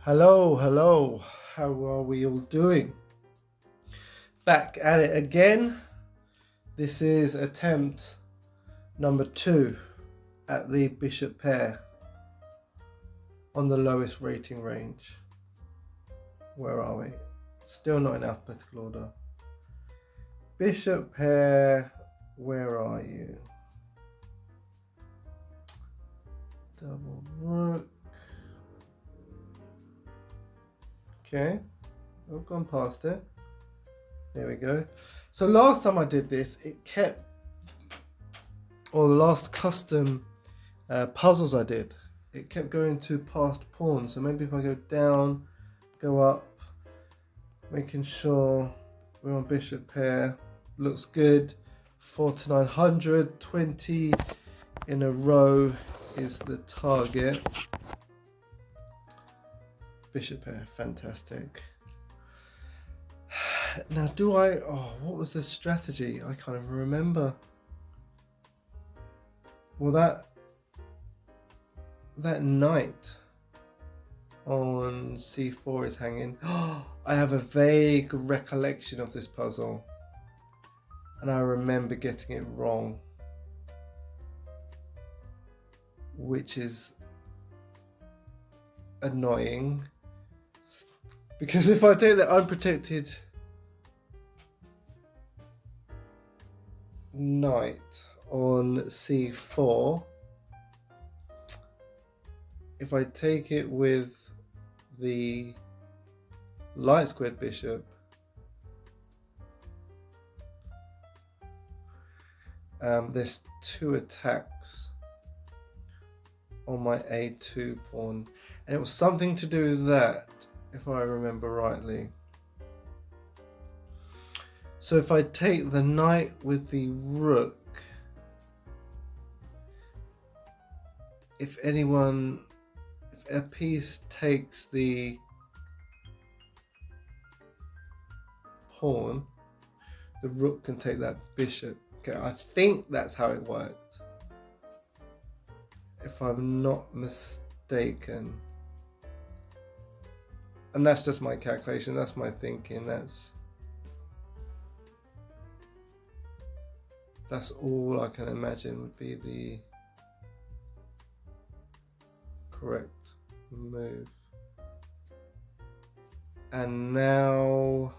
Hello. How are we all doing? Back at it again. This is attempt number 2 at the bishop pair on the lowest rating range. Where are we? Still not in alphabetical order. Bishop pair, where are you? Double rook. Okay, I've gone past it. There we go. So last time I did this, the last custom puzzles I did, it kept going to past pawns. So maybe if I go down, go up, making sure we're on bishop pair, looks good. 4 to 900, 20 in a row is the target. Bishop pair, fantastic. Now what was the strategy? I can't even remember. Well, that knight on c4 is hanging. I have a vague recollection of this puzzle, and I remember getting it wrong, which is annoying, because if I take the unprotected knight on c4, if I take it with the light squared bishop, there's 2 attacks on my a2 pawn, and it was something to do with that, if I remember rightly. So if I take the knight with the rook, if a piece takes the pawn, the rook can take that bishop. Okay, I think that's how it worked, if I'm not mistaken. And that's just my calculation, that's my thinking, that's all I can imagine would be the correct move. And now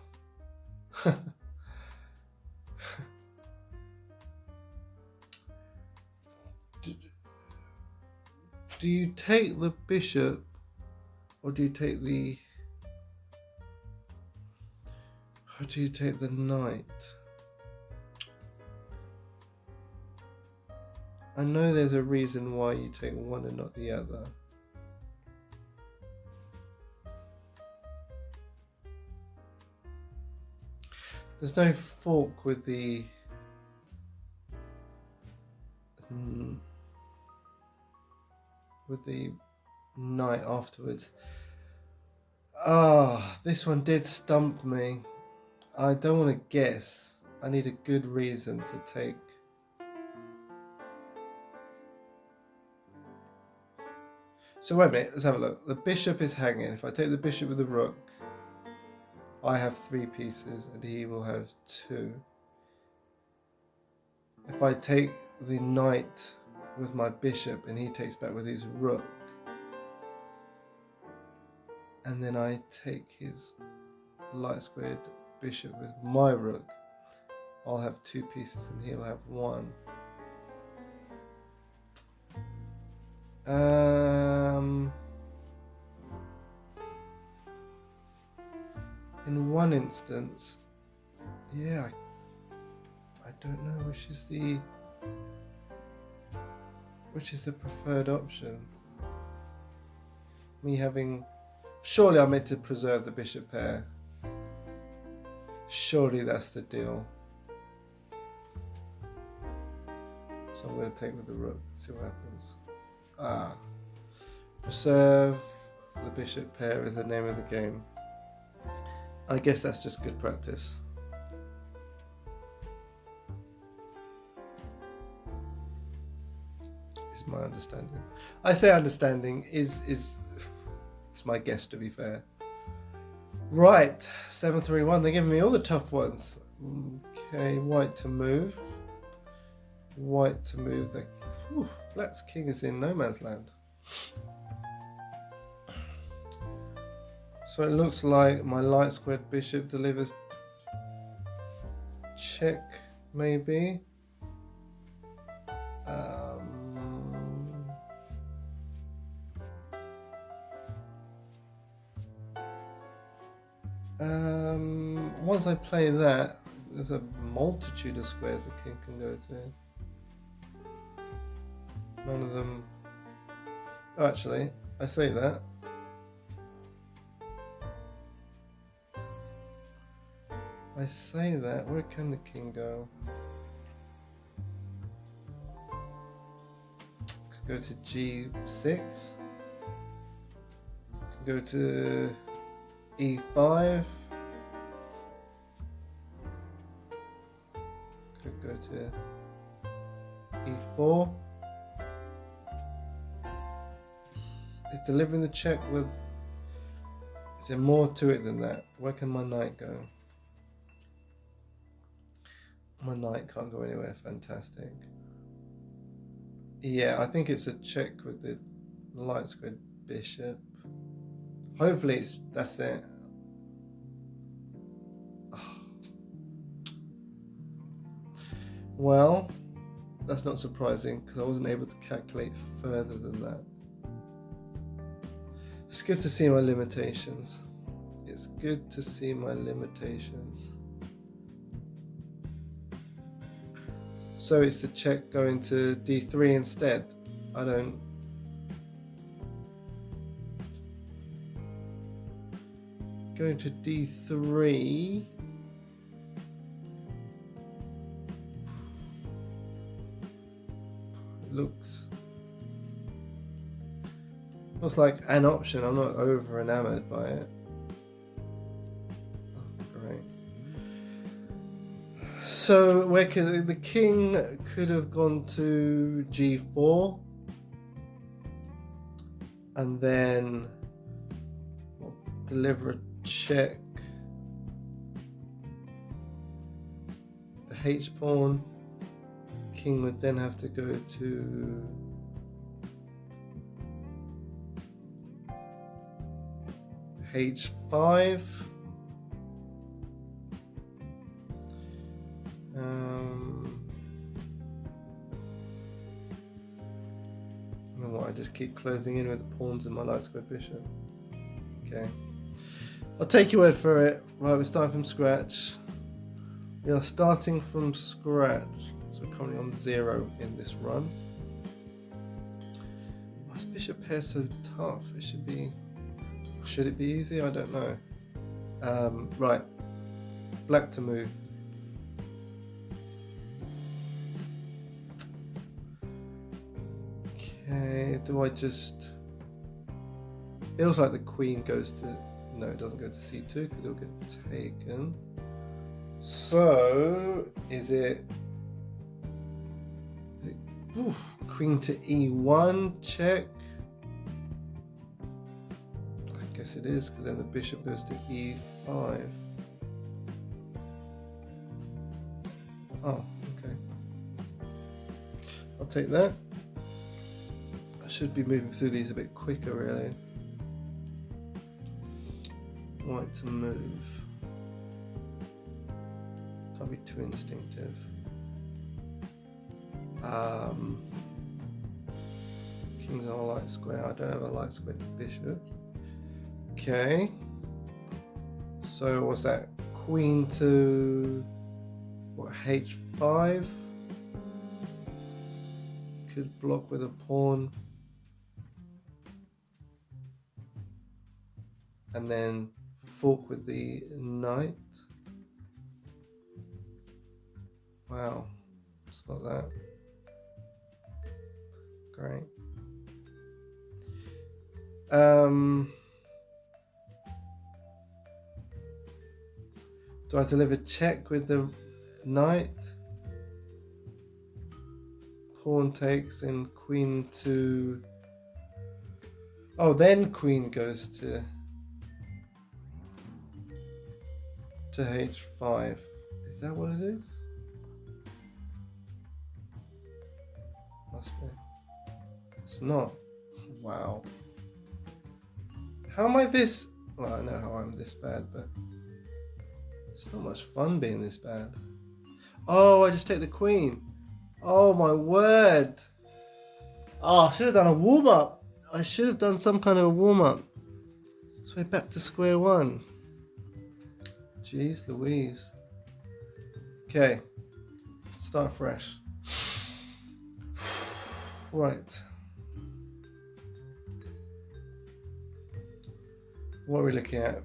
do you take the bishop, or do you take the knight? I know there's a reason why you take one and not the other. There's no fork with the knight afterwards. This one did stump me. I don't want to guess. I need a good reason to take. So wait a minute, let's have a look. The bishop is hanging. If I take the bishop with the rook, I have 3 pieces and he will have 2. If I take the knight with my bishop and he takes back with his rook, and then I take his light squared bishop with my rook, I'll have 2 pieces and he'll have 1. In one instance, yeah, I don't know which is the preferred option. Surely I'm meant to preserve the bishop pair. Surely that's the deal. So I'm going to take with the rook, see what happens. Preserve the bishop pair is the name of the game. I guess that's just good practice. Is my understanding. I say understanding is It's my guess, to be fair. Right, 7-3-1. They're giving me all the tough ones. Okay, white to move. White to move. Black's king is in no man's land. So it looks like my light squared bishop delivers check, maybe. Once I play that, there's a multitude of squares the king can go to. None of them. Oh, actually, I say that. Where can the king go? Could go to G6. Could go to E5. Could go to E4. Is delivering the check with... Is there more to it than that? Where can my knight go? My knight can't go anywhere. Fantastic. Yeah, I think it's a check with the light squared bishop. Hopefully that's it. Well, that's not surprising because I wasn't able to calculate further than that. It's good to see my limitations. It's good to see my limitations. So it's the check going to D3 instead. I don't... Going to D3. Looks like an option. I'm not over enamored by it. Oh, great. So where could the king could have gone to G4 and then deliver a check. The H pawn. King would then have to go to H5. And then what? I just keep closing in with the pawns and my light squared bishop. Okay. I'll take your word for it. Right, we're starting from scratch. We are starting from scratch. So we're currently on 0 in this run. Why is bishop pair so tough? It should be... Should it be easy? I don't know. Right. Black to move. Okay, do I just... Feels like the queen goes to... No, it doesn't go to C2 because it'll get taken. So, is it... Queen to E1, check. I guess it is, because then the bishop goes to E5. Oh, okay. I'll take that. I should be moving through these a bit quicker, really. White to move. Can't be too instinctive. King's on a light square. I don't have a light square bishop. Okay. So what's that? Queen to what? H5. Could block with a pawn. And then fork with the knight. Wow. It's not that. Great. Do I deliver check with the knight? Pawn takes and queen to... Oh, then queen goes to h5. Is that what it is? Must be. It's not. Wow. How am I this? Well, I know how I'm this bad, but it's not much fun being this bad. Oh, I just take the queen. Oh my word. Oh, I should have done a warm-up. I should have done some kind of a warm-up. So we're back to square one. Jeez Louise. Okay. Start fresh. Right. What are we looking at?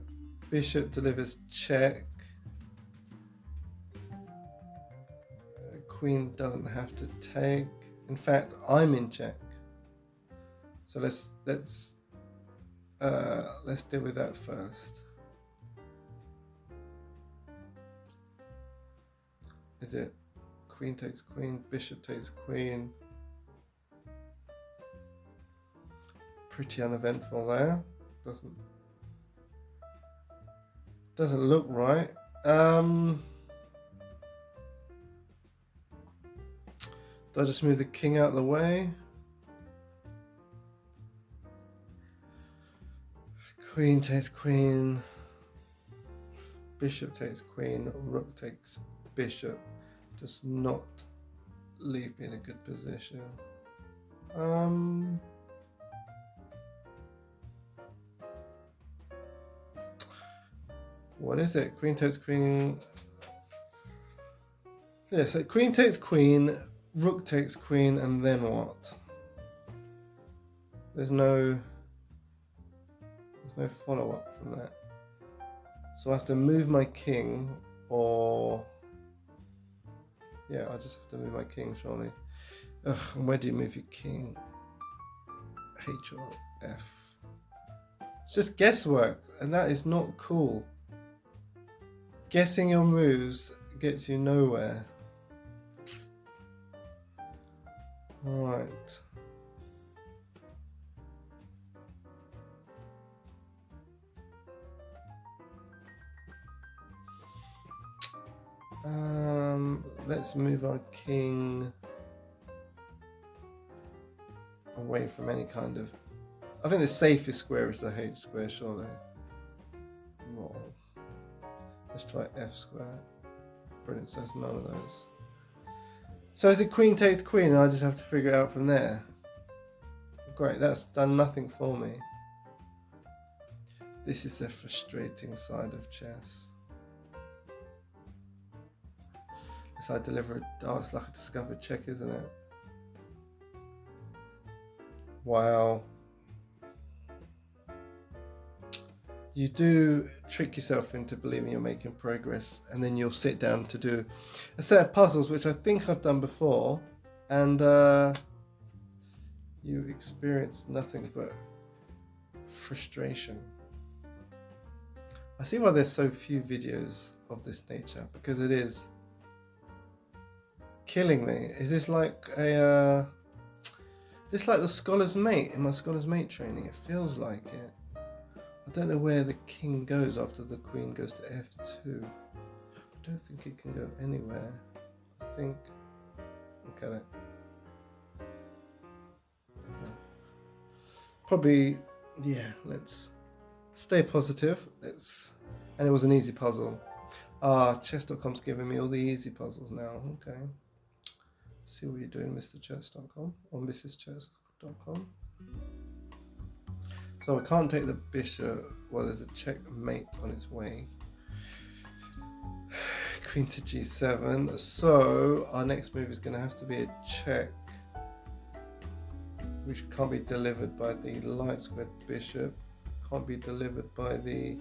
Bishop delivers check. Queen doesn't have to take. In fact, I'm in check. So let's deal with that first. Is it queen takes queen, bishop takes queen? Pretty uneventful there. Doesn't look right. Do I just move the king out of the way? Queen takes queen. Bishop takes queen. Rook takes bishop. Does not leave me in a good position. What is it? Queen takes queen. Yeah, so queen takes queen, rook takes queen, and then what? There's no follow-up from that. So I have to move my king, or yeah, I just have to move my king, surely. Ugh, and where do you move your king? H or F? It's just guesswork, and that is not cool. Guessing your moves gets you nowhere. Right. Let's move our king away from any kind of... I think the safest square is the H square, surely. Wrong. Let's try F square. Brilliant, so it's none of those. So is it queen takes queen and I just have to figure it out from there? Great, that's done nothing for me. This is the frustrating side of chess. As I deliver oh, it's like a discovered check, isn't it? Wow. You do trick yourself into believing you're making progress, and then you'll sit down to do a set of puzzles, which I think I've done before, and you experience nothing but frustration. I see why there's so few videos of this nature, because it is killing me. Is this like a this like the scholar's mate in my scholar's mate training? It feels like it. I don't know where the king goes after the queen goes to f2. I don't think it can go anywhere. I think... look at it. Probably, yeah, let's stay positive. And it was an easy puzzle. Chess.com's giving me all the easy puzzles now. Okay. See what you're doing, Mr. Chess.com or Mrs. Chess.com. So I can't take the bishop. Well, there's a checkmate on its way. Queen to g7. So our next move is going to have to be a check, which can't be delivered by the light squared bishop. Can't be delivered by the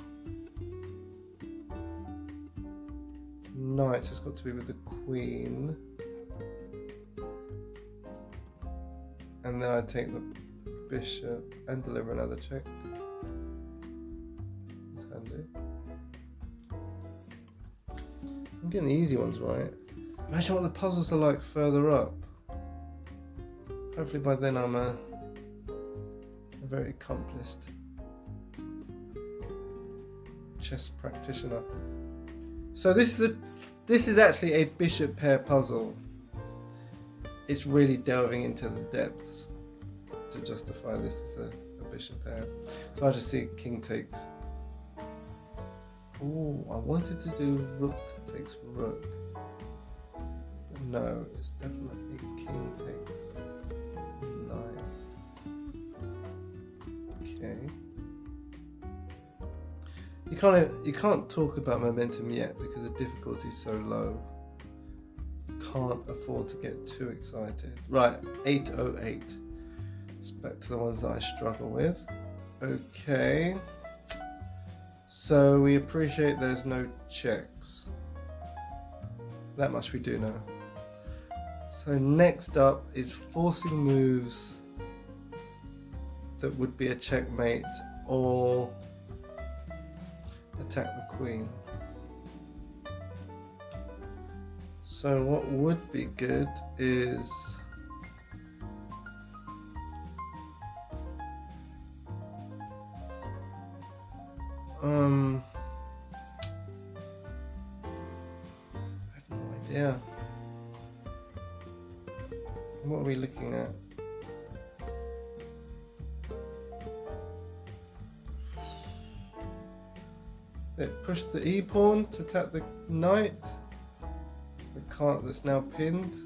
knight. So it's got to be with the queen. And then I take the bishop and deliver another check. That's handy. So I'm getting the easy ones right. Imagine what the puzzles are like further up. Hopefully by then I'm a very accomplished chess practitioner. So this is actually a bishop pair puzzle. It's really delving into the depths to justify this as a bishop pair. So I just see king takes. Oh, I wanted to do rook takes rook. But no, it's definitely king takes knight. Okay. You can't talk about momentum yet because the difficulty is so low. Can't afford to get too excited. Right, 808. It's back to the ones that I struggle with. Okay. So we appreciate there's no checks. That much we do know. So next up is forcing moves that would be a checkmate or attack the queen. So what would be good is I have no idea. What are we looking at? It pushed the e pawn to attack the knight. The card that's now pinned.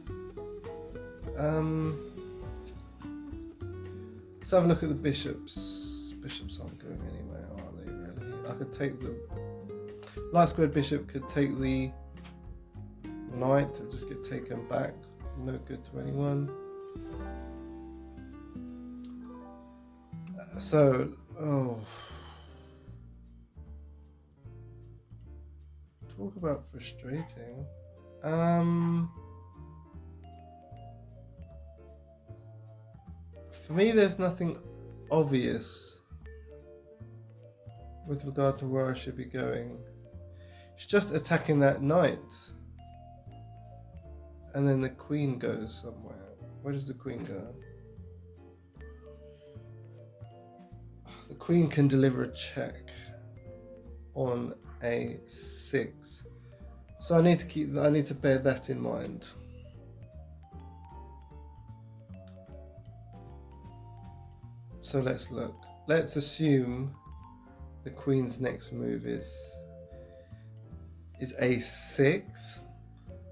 Let's have a look at the bishops. Bishops aren't going anywhere, are they really? I could take the light squared bishop could take the knight to just get taken back. No good to anyone. Talk about frustrating. For me, there's nothing obvious with regard to where I should be going. It's just attacking that knight. And then the queen goes somewhere. Where does the queen go? The queen can deliver a check on a6. So I need to bear that in mind. So let's look. Let's assume the queen's next move is a6.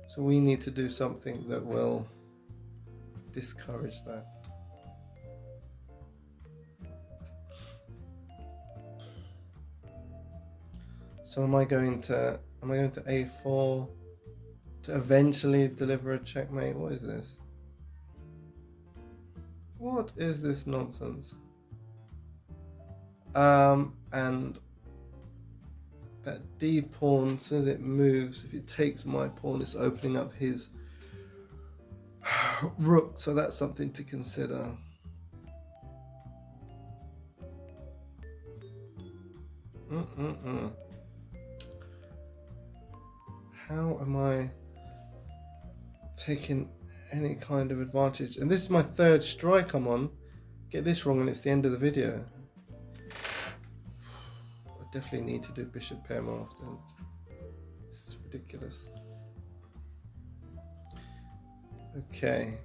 So we need to do something that will discourage that. So am I going to a4 to eventually deliver a checkmate? What is this? What is this nonsense? And that d pawn, as soon as it moves, if it takes my pawn, it's opening up his rook. So that's something to consider. How am I taking any kind of advantage? And this is my third strike I'm on. Get this wrong and it's the end of the video. I definitely need to do bishop pair more often. This is ridiculous. Okay.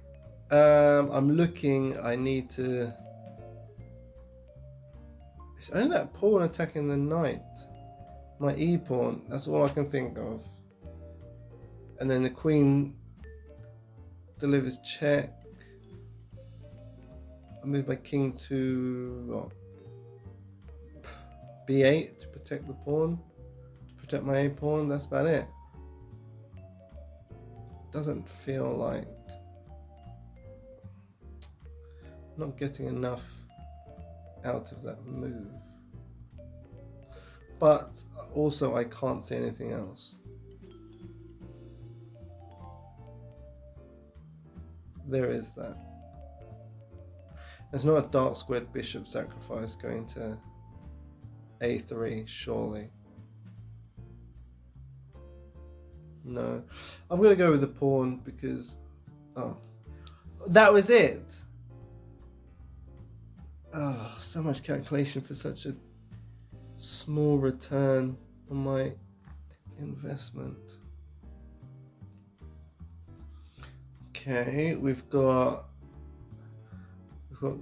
I'm looking, I need to... It's only that pawn attacking the knight. My e pawn, that's all I can think of. And then the queen delivers check. I move my king to b8 to protect the pawn, to protect my a pawn. That's about it. Doesn't feel like I'm not getting enough out of that move. But also I can't see anything else. There is that. There's not a dark squared bishop sacrifice going to a3, surely. No. I'm going to go with the pawn because... Oh. That was it! Oh, so much calculation for such a small return on my investment. Okay, we've got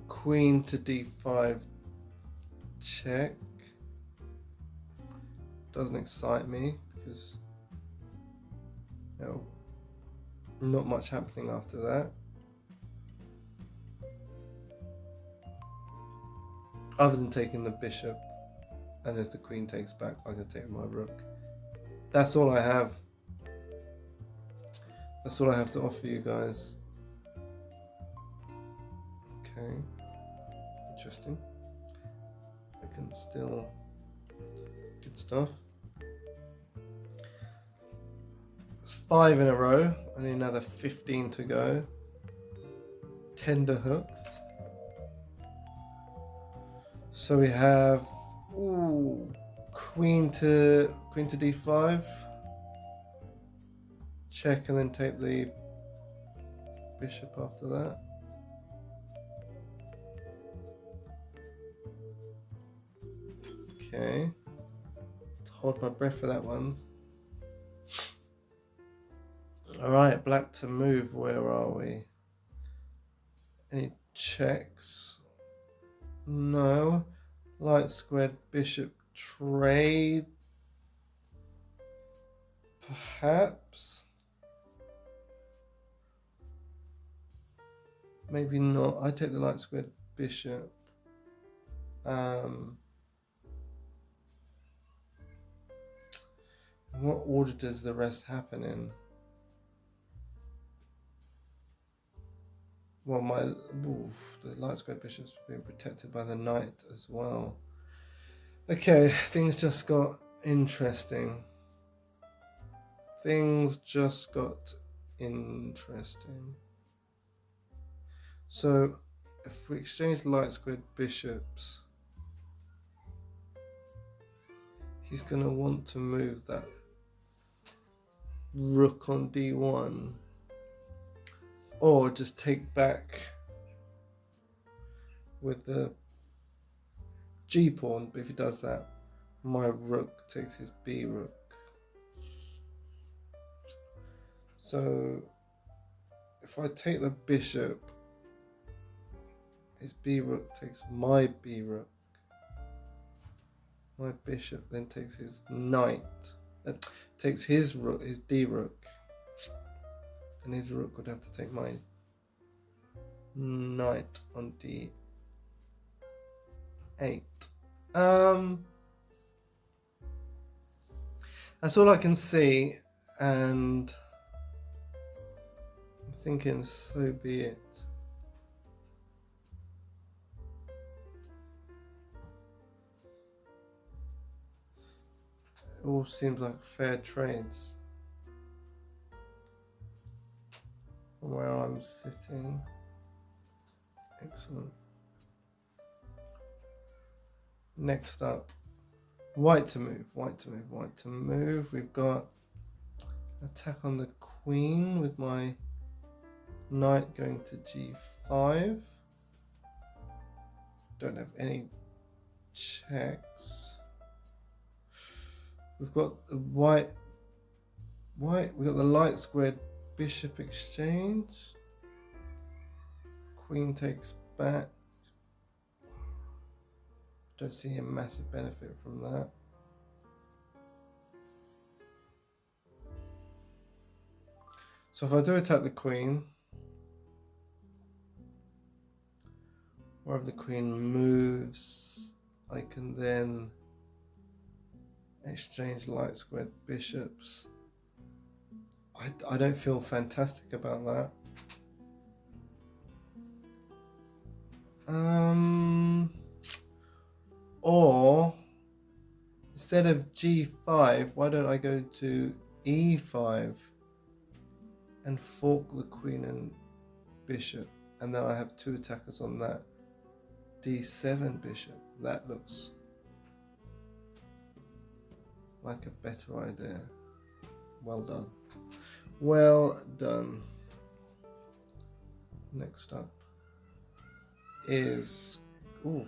queen to d5 check. Doesn't excite me because not much happening after that. Other than taking the bishop, and if the queen takes back, I can take my rook. That's all I have. That's all I have to offer you guys. Okay. Interesting. I can still... Good stuff. It's 5 in a row. I need another 15 to go. Tender hooks. So we have queen to d5. Check and then take the bishop after that. Okay. Hold my breath for that one. Alright, black to move. Where are we? Any checks? No. Light squared bishop trade. Perhaps. Maybe not. I take the light squared bishop. What order does the rest happen in? Well, the light squared bishop's being protected by the knight as well. Okay, things just got interesting. So, if we exchange light squared bishops, he's going to want to move that rook on d1, or just take back with the g pawn. But if he does that, my rook takes his b rook. So if I take the bishop, his b rook takes my b rook. My bishop then takes his knight, takes his rook, his d rook, and his rook would have to take my knight on d8. That's all I can see, and I'm thinking, so be it. It all seems like fair trades from where I'm sitting. Excellent. Next up, white to move. We've got attack on the queen with my knight going to g5. Don't have any checks. We've got the white. We've got the light squared bishop exchange. Queen takes back. Don't see a massive benefit from that. So if I do attack the queen, or if the queen moves, I can then exchange light squared bishops. I don't feel fantastic about that. Or instead of g5, why don't I go to e5 and fork the queen and bishop, and then I have two attackers on that d7 bishop. That looks like a better idea. Well done. Well done. Next up is Ooh.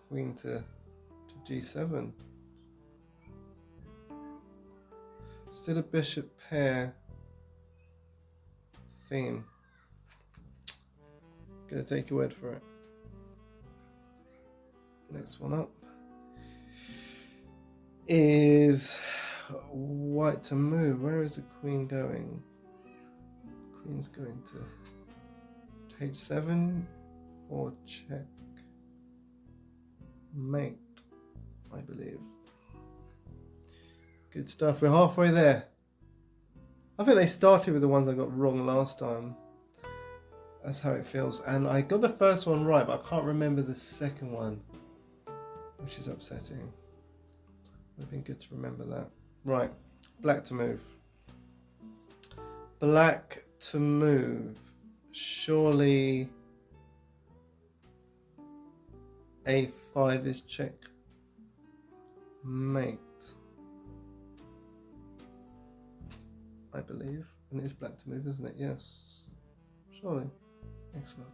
Queen to G7. Still a bishop pair theme. Gonna take your word for it. Next one up is white to move. Where is the queen going? Queen's going to H7 for check. Mate, I believe. Good stuff. We're halfway there. I think they started with the ones I got wrong last time. That's how it feels. And I got the first one right, but I can't remember the second one, which is upsetting. Would have been good to remember that. Right, black to move. Black to move. Surely A5 is check. Mate, I believe. And it is black to move, isn't it? Yes. Surely. Excellent.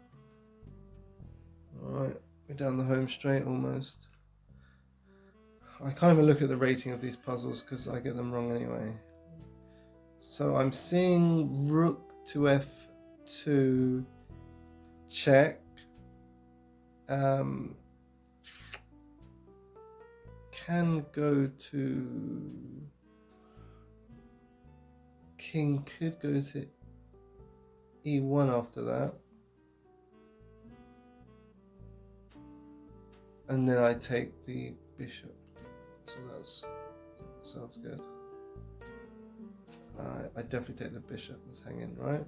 Alright, we're down the home straight almost. I can't even look at the rating of these puzzles because I get them wrong anyway. So I'm seeing rook to F2 check. Can go to king, could go to E1 after that. And then I take the bishop. So that sounds good. I definitely take the bishop that's hanging, right?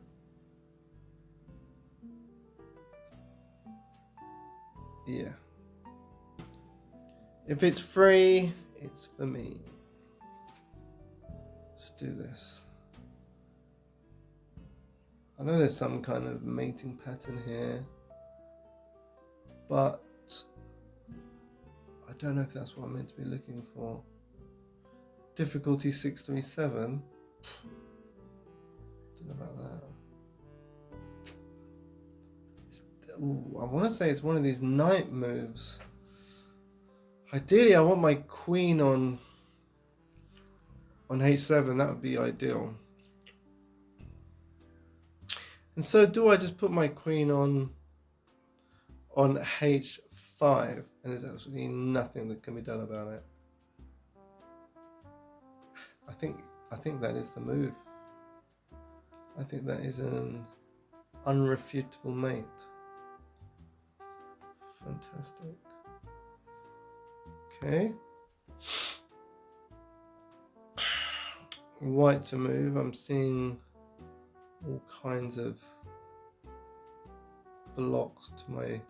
Yeah. If it's free, it's for me. Let's do this. I know there's some kind of mating pattern here, but I don't know if that's what I'm meant to be looking for. Difficulty 637. Don't know about that. Ooh, I want to say it's one of these knight moves. Ideally, I want my queen on H7. That would be ideal. And so, do I just put my queen on H5, and there's absolutely nothing that can be done about it? I think that is the move. I think that is an unrefutable mate. Fantastic. Okay. White to move. I'm seeing all kinds of blocks to my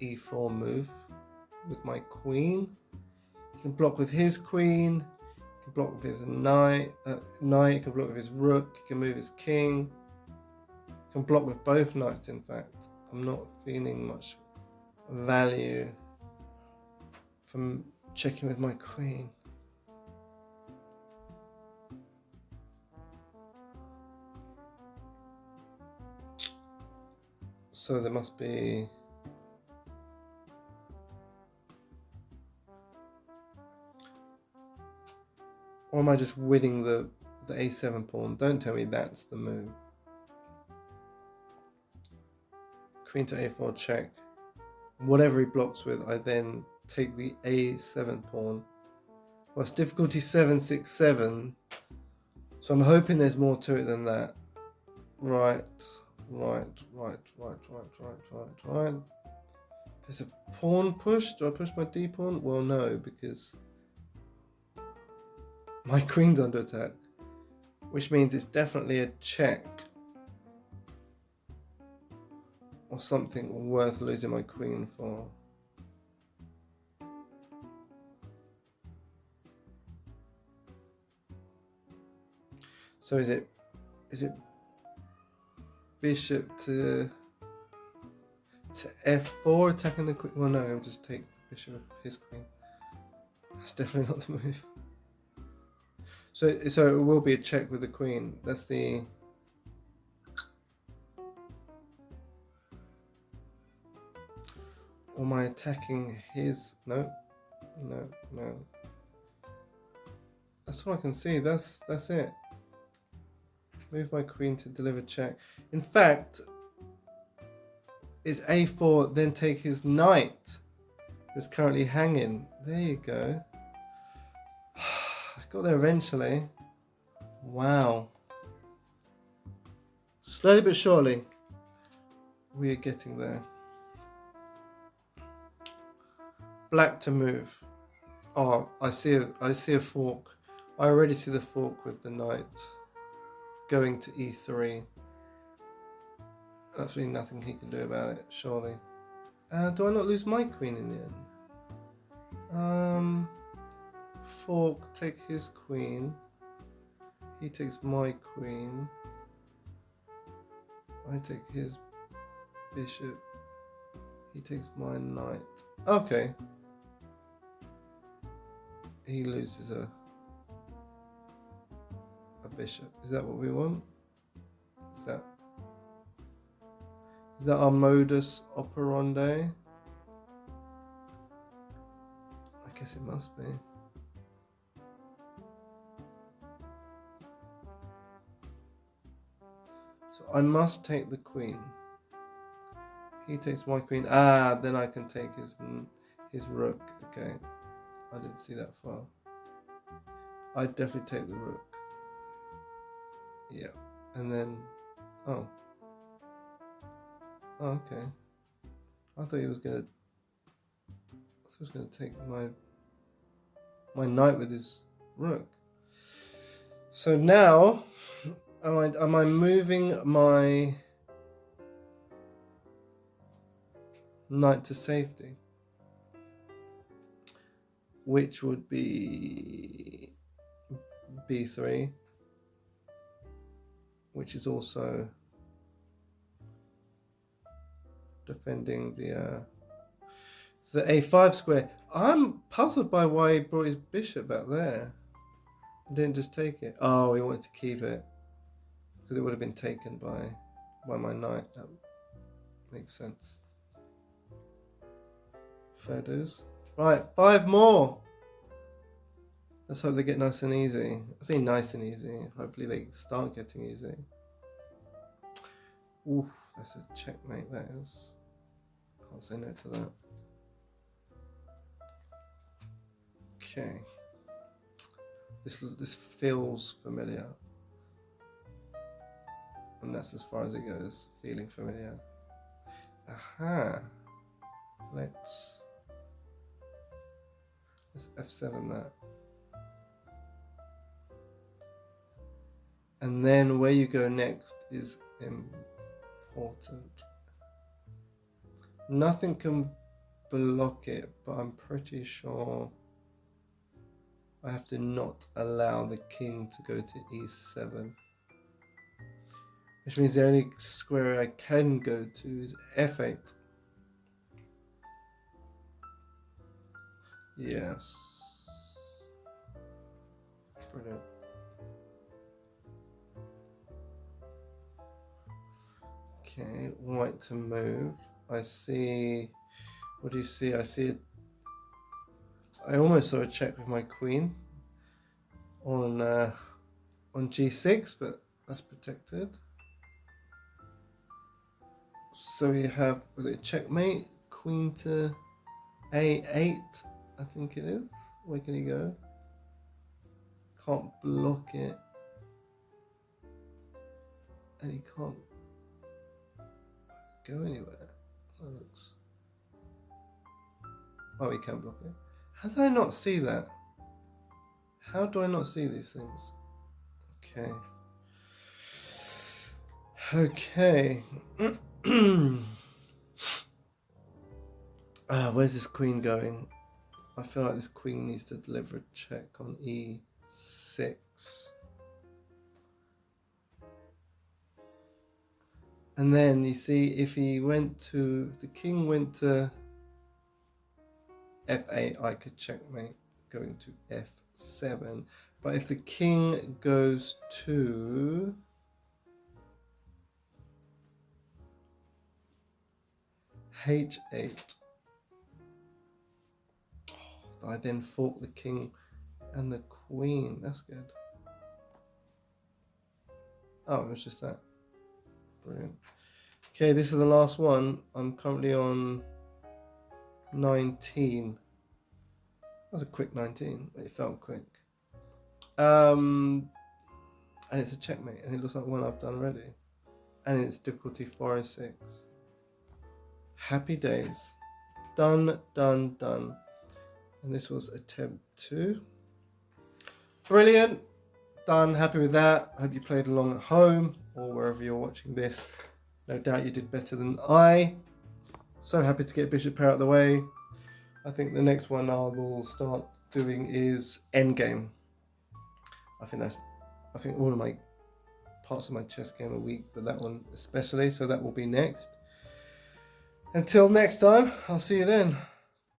E4 move with my queen. He can block with his queen. He can block with his knight. He can block with his rook. He can move his king. He can block with both knights. In fact, I'm not feeling much value from checking with my queen. So there must be or am I just winning the A7 pawn? Don't tell me that's the move. Queen to A4 check. Whatever he blocks with, I then take the A7 pawn. Well, it's difficulty 767. So I'm hoping there's more to it than that. Right. There's a pawn push. Do I push my D pawn? Well, no, because my queen's under attack, which means it's definitely a check or something worth losing my queen for. So is it bishop to F4 attacking the queen? Well, no, I'll just take the bishop of his queen. That's definitely not the move. So it will be a check with the queen. That's the Or am I attacking his? No, no, no. That's all I can see. That's it. Move my queen to deliver check. In fact, it's a4, then take his knight that's currently hanging. There you go. I got there eventually. Wow. Slowly but surely, we are getting there. Black to move. Oh, I see a fork. I already see the fork with the knight going to e3. Absolutely nothing he can do about it, surely. Do I not lose my queen in the end? Fork, take his queen. He takes my queen. I take his bishop. He takes my knight. Okay. He loses a bishop. Is that what we want? Is that our modus operandi? I guess it must be. So I must take the queen. He takes my queen. Then I can take his rook. Okay. I didn't see that far. I'd definitely take the rook. Yeah. And then... Oh, okay. I thought he was gonna take my knight with his rook. So now, am I moving my knight to safety? Which would be b3, which is also defending the a5 square. I'm puzzled by why he brought his bishop back there and didn't just take it. Oh, he wanted to keep it because it would have been taken by my knight. That makes sense. Fair dues. Right, 5 more. Let's hope they get nice and easy. I say nice and easy. Hopefully they start getting easy. Ooh, that's a checkmate, that is. Can't say no to that. Okay. This feels familiar. And that's as far as it goes. Feeling familiar. Aha. Let's F7 that. And then where you go next is important. Nothing can block it, but I'm pretty sure I have to not allow the king to go to e7. Which means the only square I can go to is f8. Yes. Brilliant. Okay, white to move. I see. What do you see? I see it. I almost saw a check with my queen on g6, but that's protected. So we have, was it checkmate? Queen to a8, I think it is. Where can he go? Can't block it. And he can't go anywhere. That looks... Oh, he can block it. How did I not see that? How do I not see these things? Okay. Okay. Where's this queen going? I feel like this queen needs to deliver a check on e6. And then you see if the king went to f8, I could checkmate going to f7. But if the king goes to h8, I then fork the king and the queen. That's good. Oh, it was just that. Brilliant. Okay, this is the last one. I'm currently on 19. That was a quick 19. It felt quick. And it's a checkmate, and it looks like one I've done already. And it's difficulty 406. Happy days. Done, done, done. And this was attempt 2. Brilliant. Done. Happy with that. Hope you played along at home or wherever you're watching this. No doubt you did better than I. So happy to get bishop pair out of the way. I think the next one I will start doing is endgame. I think all of my parts of my chess game are weak, but that one especially. So that will be next. Until next time, I'll see you then.